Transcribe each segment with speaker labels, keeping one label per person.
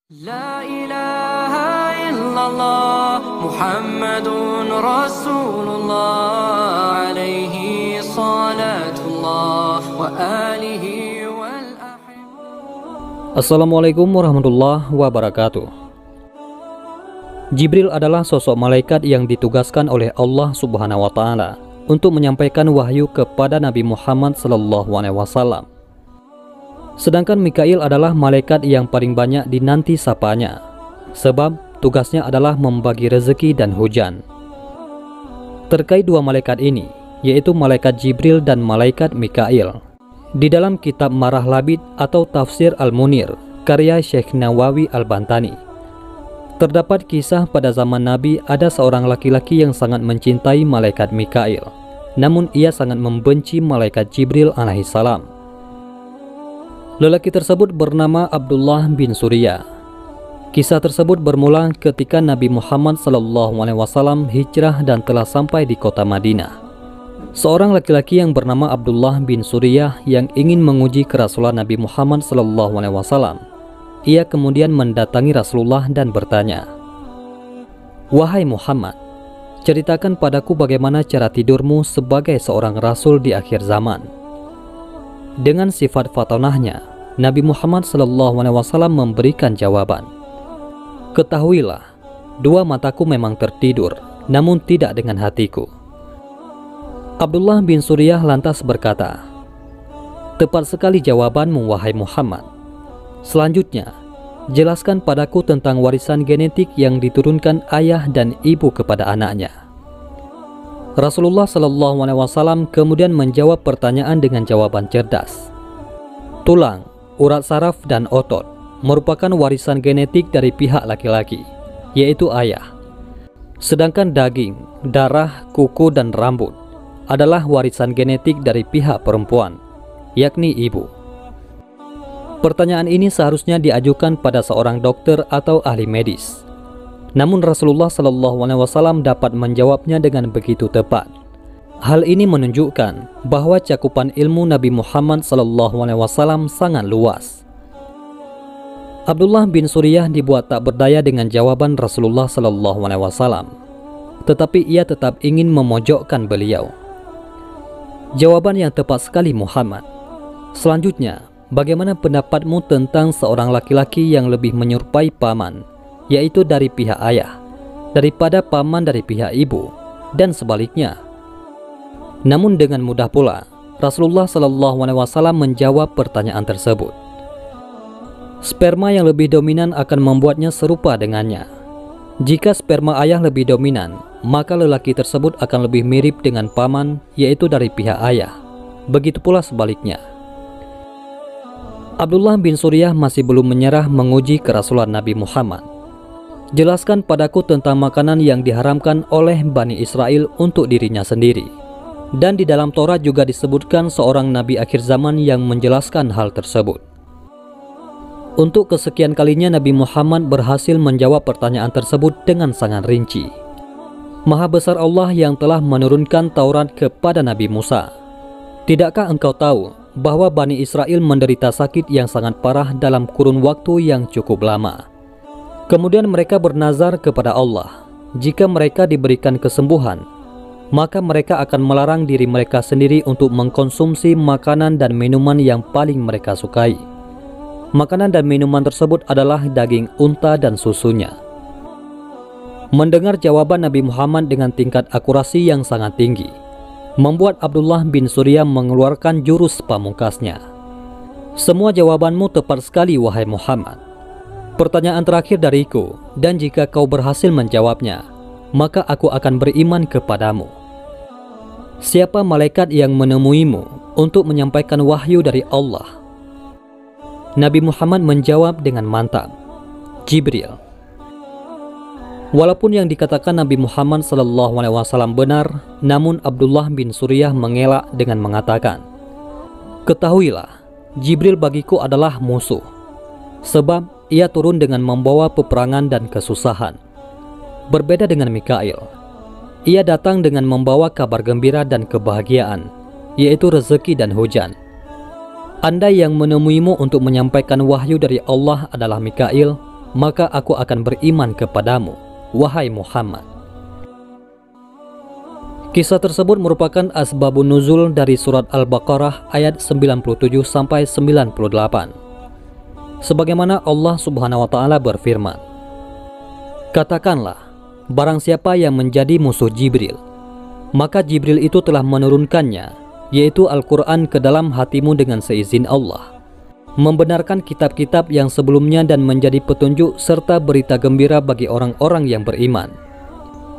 Speaker 1: La ilaha illallah Muhammadun Rasulullah alaihi salatullah wa alihi wal
Speaker 2: Assalamualaikum warahmatullahi wabarakatuh. Jibril adalah sosok malaikat yang ditugaskan oleh Allah Subhanahu wa taala untuk menyampaikan wahyu kepada Nabi Muhammad SAW. Sedangkan Mikail adalah malaikat yang paling banyak dinanti sapanya, sebab tugasnya adalah membagi rezeki dan hujan. Terkait dua malaikat ini, yaitu malaikat Jibril dan malaikat Mikail, di dalam kitab Marah Labid atau Tafsir Al-Munir, karya Syekh Nawawi Al-Bantani, terdapat kisah pada zaman Nabi ada seorang laki-laki yang sangat mencintai malaikat Mikail, namun ia sangat membenci malaikat Jibril alaihissalam. Lelaki tersebut bernama Abdullah bin Surya. Kisah tersebut bermula ketika Nabi Muhammad SAW hijrah dan telah sampai di kota Madinah. Seorang laki-laki yang bernama Abdullah bin Surya yang ingin menguji kerasulan Nabi Muhammad SAW. Ia kemudian mendatangi Rasulullah dan bertanya, "Wahai Muhammad, ceritakan padaku bagaimana cara tidurmu sebagai seorang rasul di akhir zaman." Dengan sifat fatonahnya, Nabi Muhammad SAW memberikan jawaban, "Ketahuilah, dua mataku memang tertidur, namun tidak dengan hatiku." Abdullah bin Suryah lantas berkata, "Tepat sekali jawabanmu, wahai Muhammad. Selanjutnya, jelaskan padaku tentang warisan genetik yang diturunkan ayah dan ibu kepada anaknya." Rasulullah SAW kemudian menjawab pertanyaan dengan jawaban cerdas. Tulang, urat saraf, dan otot merupakan warisan genetik dari pihak laki-laki, yaitu ayah. Sedangkan daging, darah, kuku, dan rambut adalah warisan genetik dari pihak perempuan, yakni ibu. Pertanyaan ini seharusnya diajukan pada seorang dokter atau ahli medis. Namun Rasulullah SAW dapat menjawabnya dengan begitu tepat. Hal ini menunjukkan bahwa cakupan ilmu Nabi Muhammad SAW sangat luas. Abdullah bin Suryah dibuat tak berdaya dengan jawaban Rasulullah SAW, tetapi ia tetap ingin memojokkan beliau. "Jawaban yang tepat sekali, Muhammad. Selanjutnya, bagaimana pendapatmu tentang seorang laki-laki yang lebih menyerupai paman, yaitu dari pihak ayah, daripada paman dari pihak ibu, dan sebaliknya?" Namun dengan mudah pula, Rasulullah SAW menjawab pertanyaan tersebut. Sperma yang lebih dominan akan membuatnya serupa dengannya. Jika sperma ayah lebih dominan, maka lelaki tersebut akan lebih mirip dengan paman, yaitu dari pihak ayah. Begitu pula sebaliknya. Abdullah bin Suryah masih belum menyerah menguji kerasulan Nabi Muhammad. "Jelaskan padaku tentang makanan yang diharamkan oleh Bani Israel untuk dirinya sendiri." Dan di dalam Taurat juga disebutkan seorang nabi akhir zaman yang menjelaskan hal tersebut. Untuk kesekian kalinya Nabi Muhammad berhasil menjawab pertanyaan tersebut dengan sangat rinci. Maha besar Allah yang telah menurunkan Taurat kepada Nabi Musa. "Tidakkah engkau tahu bahwa Bani Israel menderita sakit yang sangat parah dalam kurun waktu yang cukup lama? Kemudian mereka bernazar kepada Allah, jika mereka diberikan kesembuhan, maka mereka akan melarang diri mereka sendiri untuk mengkonsumsi makanan dan minuman yang paling mereka sukai. Makanan dan minuman tersebut adalah daging unta dan susunya." Mendengar jawaban Nabi Muhammad dengan tingkat akurasi yang sangat tinggi, membuat Abdullah bin Surya mengeluarkan jurus pamungkasnya. "Semua jawabanmu tepat sekali, wahai Muhammad. Pertanyaan terakhir dariku, dan jika kau berhasil menjawabnya, maka aku akan beriman kepadamu. Siapa malaikat yang menemuimu untuk menyampaikan wahyu dari Allah?" Nabi Muhammad menjawab dengan mantap, "Jibril." Walaupun yang dikatakan Nabi Muhammad SAW benar, namun Abdullah bin Suryah mengelak dengan mengatakan, "Ketahuilah, Jibril bagiku adalah musuh, sebab ia turun dengan membawa peperangan dan kesusahan. Berbeda dengan Mikail, ia datang dengan membawa kabar gembira dan kebahagiaan, yaitu rezeki dan hujan. Andai yang menemuimu untuk menyampaikan wahyu dari Allah adalah Mikail, maka aku akan beriman kepadamu, wahai Muhammad. Kisah tersebut merupakan asbabun nuzul dari surat Al-Baqarah ayat 97-98. Sebagaimana Allah Subhanahu wa taala berfirman, "Katakanlah, barang siapa yang menjadi musuh Jibril, maka Jibril itu telah menurunkannya, yaitu Al-Quran ke dalam hatimu dengan seizin Allah, membenarkan kitab-kitab yang sebelumnya dan menjadi petunjuk serta berita gembira bagi orang-orang yang beriman.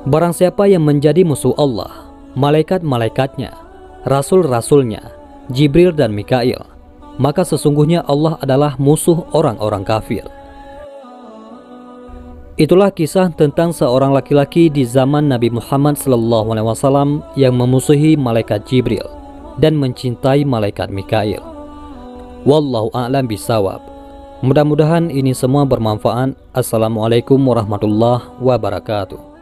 Speaker 2: Barang siapa yang menjadi musuh Allah, malaikat-malaikatnya, rasul-rasulnya, Jibril dan Mikail, maka sesungguhnya Allah adalah musuh orang-orang kafir." Itulah kisah tentang seorang laki-laki di zaman Nabi Muhammad SAW yang memusuhi malaikat Jibril dan mencintai malaikat Mikail. Wallahu a'lam bishawab. Mudah-mudahan ini semua bermanfaat. Assalamualaikum warahmatullahi wabarakatuh.